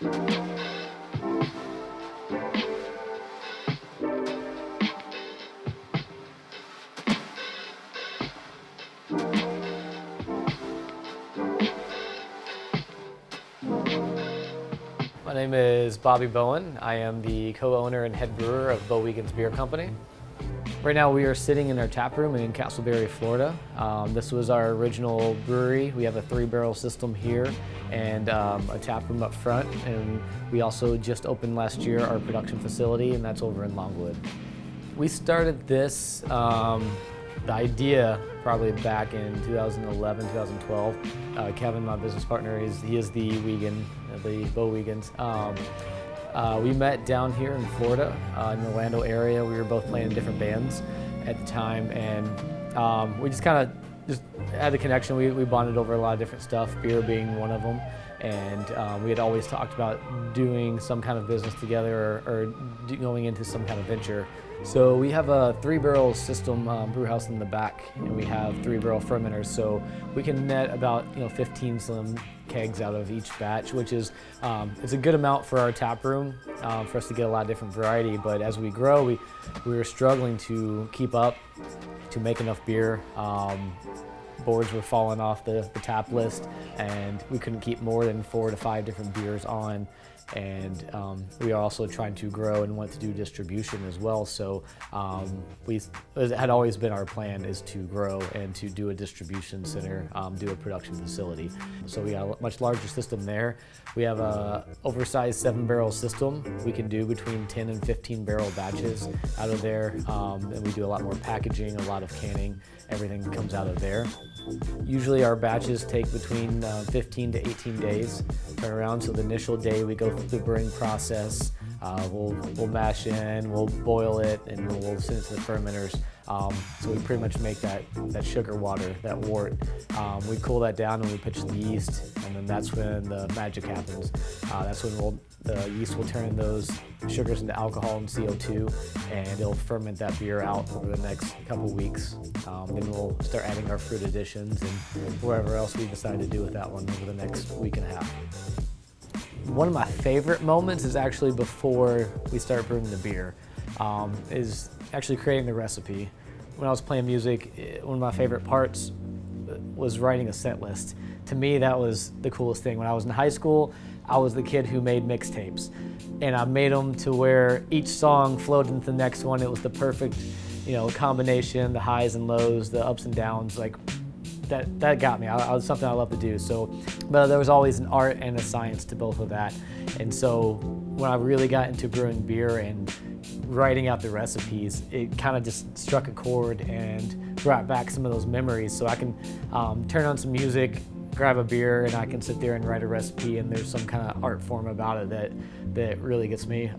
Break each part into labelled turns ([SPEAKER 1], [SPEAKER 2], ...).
[SPEAKER 1] My name is Bobby Bowen. I am the co-owner and head brewer of Bowigens Beer Company. Right now we are sitting in our tap room in Casselberry, Florida. This was our original brewery. We have a 3-barrel system here and a tap room up front. And we also just opened last year our production facility, and that's over in Longwood. We started this, the idea probably back in 2011, 2012. Kevin, my business partner, he is the Wegan, the Bowigens. We met down here in Florida, in the Orlando area. We were both playing in different bands at the time, and we just kind of had a connection. We bonded over a lot of different stuff, beer being one of them. And we had always talked about doing some kind of business together or going into some kind of venture. So we have a 3-barrel system brew house in the back, and we have 3-barrel fermenters. So we can net about 15 slim kegs out of each batch, which is it's a good amount for our tap room for us to get a lot of different variety. But as we grow, we were struggling to keep up, to make enough beer. Boards were falling off the tap list, and we couldn't keep more than 4 to 5 different beers on. And we are also trying to grow and want to do distribution as well. So it had always been our plan is to grow and to do a distribution center, do a production facility. So we got a much larger system there. We have a oversized 7-barrel system. We can do between 10 and 15 barrel batches out of there. And we do a lot more packaging, a lot of canning. Everything comes out of there. Usually our batches take between 15 to 18 days to turn around. So the initial day we go through the brewing process. We'll mash in, we'll boil it, and we'll send it to the fermenters. So we pretty much make that sugar water, that wort. We cool that down and we pitch the yeast, and then that's when the magic happens. That's when the yeast will turn those sugars into alcohol and CO2, and it'll ferment that beer out over the next couple weeks. Then we'll start adding our fruit additions and whatever else we decide to do with that one over the next week and a half. One of my favorite moments is actually before we start brewing the beer, is actually creating the recipe. When I was playing music, one of my favorite parts was writing a set list. To me, that was the coolest thing. When I was in high school, I was the kid who made mixtapes, and I made them to where each song flowed into the next one. It was the perfect, combination, the highs and lows, the ups and downs. Like that got me. It was something I love to do. So, but there was always an art and a science to both of that. And so when I really got into brewing beer and writing out the recipes, it kind of just struck a chord and brought back some of those memories. So I can turn on some music, grab a beer, and I can sit there and write a recipe, and there's some kind of art form about it that really gets me,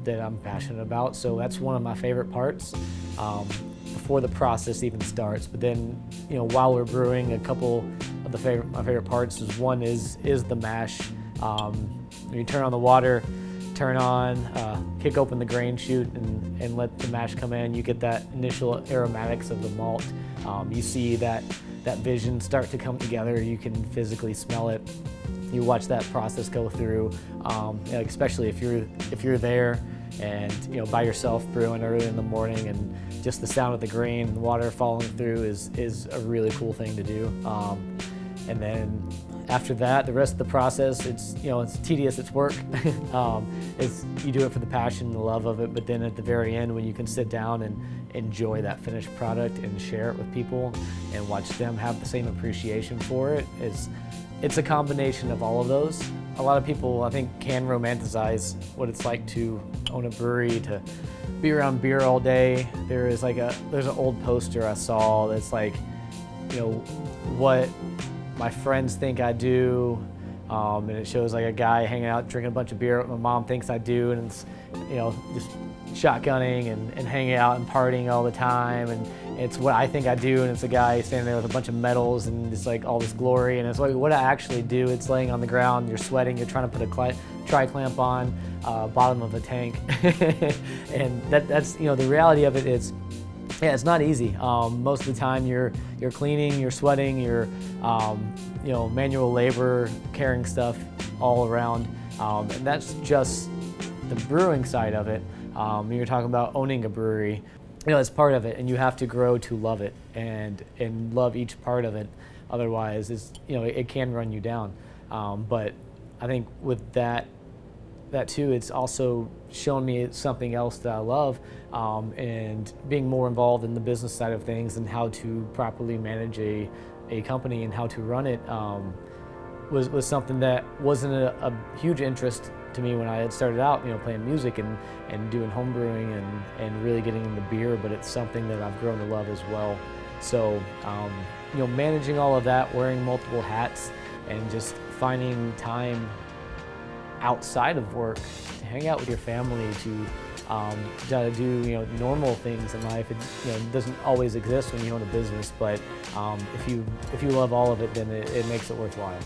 [SPEAKER 1] that I'm passionate about. So that's one of my favorite parts before the process even starts. But then, while we're brewing, a couple of my favorite parts is one is the mash. When you turn on the water, kick open the grain chute and let the mash come in, you get that initial aromatics of the malt. You see that vision start to come together. You can physically smell it. You watch that process go through, especially if you're there and by yourself brewing early in the morning, and just the sound of the grain and the water falling through is a really cool thing to do. And then after that, the rest of the process, it's tedious, it's work. You do it for the passion and the love of it, but then at the very end, when you can sit down and enjoy that finished product and share it with people and watch them have the same appreciation for it, it's a combination of all of those. A lot of people, I think, can romanticize what it's like to own a brewery, to be around beer all day. There's an old poster I saw that's like, what my friends think I do, and it shows like a guy hanging out drinking a bunch of beer, what my mom thinks I do, and it's just shotgunning and hanging out and partying all the time, and it's what I think I do, and it's a guy standing there with a bunch of medals and just like all this glory, and it's like what I actually do. It's laying on the ground, you're sweating, you're trying to put a tri-clamp on bottom of a tank, and that's the reality of it is, yeah, it's not easy. Most of the time you're cleaning, you're sweating, you're manual labor, carrying stuff all around, And that's just the brewing side of it. You're talking about owning a brewery. It's part of it, and you have to grow to love it and love each part of it. Otherwise, it can run you down. But I think with that too, it's also shown me something else that I love, and being more involved in the business side of things and how to properly manage a company and how to run it was something that wasn't a huge interest to me when I had started out, playing music and doing home brewing and really getting into beer, but it's something that I've grown to love as well. So, managing all of that, wearing multiple hats, and just finding time outside of work to hang out with your family, to do normal things in life. It doesn't always exist when you own a business, but if you love all of it, then it makes it worthwhile.